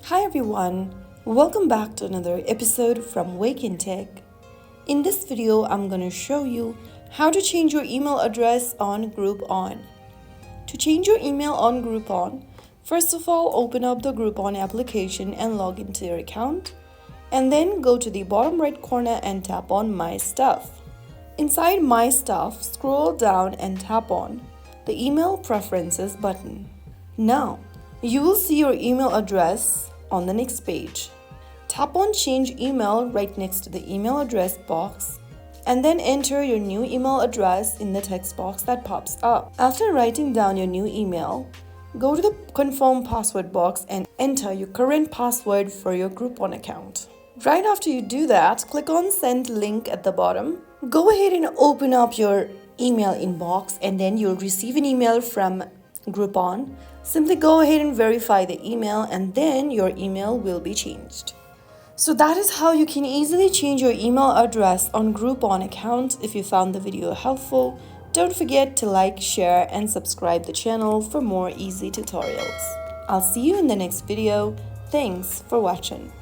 Hi everyone, welcome back to another episode from Wake&Tech. In this video, I'm going to show you how to change your email address on Groupon. To change your email on Groupon, first of all, open up the Groupon application and log into your account, and then go to the bottom right corner and tap on My Stuff. Inside My Stuff, scroll down and tap on the Email Preferences button. Now, you will see your email address on the next page. Tap on Change Email right next to the email address box and then enter your new email address in the text box that pops up. After writing down your new email, go to the Confirm Password box and enter your current password for your Groupon account. Right after you do that, click on Send Link at the bottom. Go ahead and open up your email inbox and then you'll receive an email from Groupon. Simply go ahead and verify the email and then your email will be changed. So that is how you can easily change your email address on Groupon account. If you found the video helpful, don't forget to like, share and subscribe the channel for more easy tutorials. I'll see you in the next video. Thanks for watching.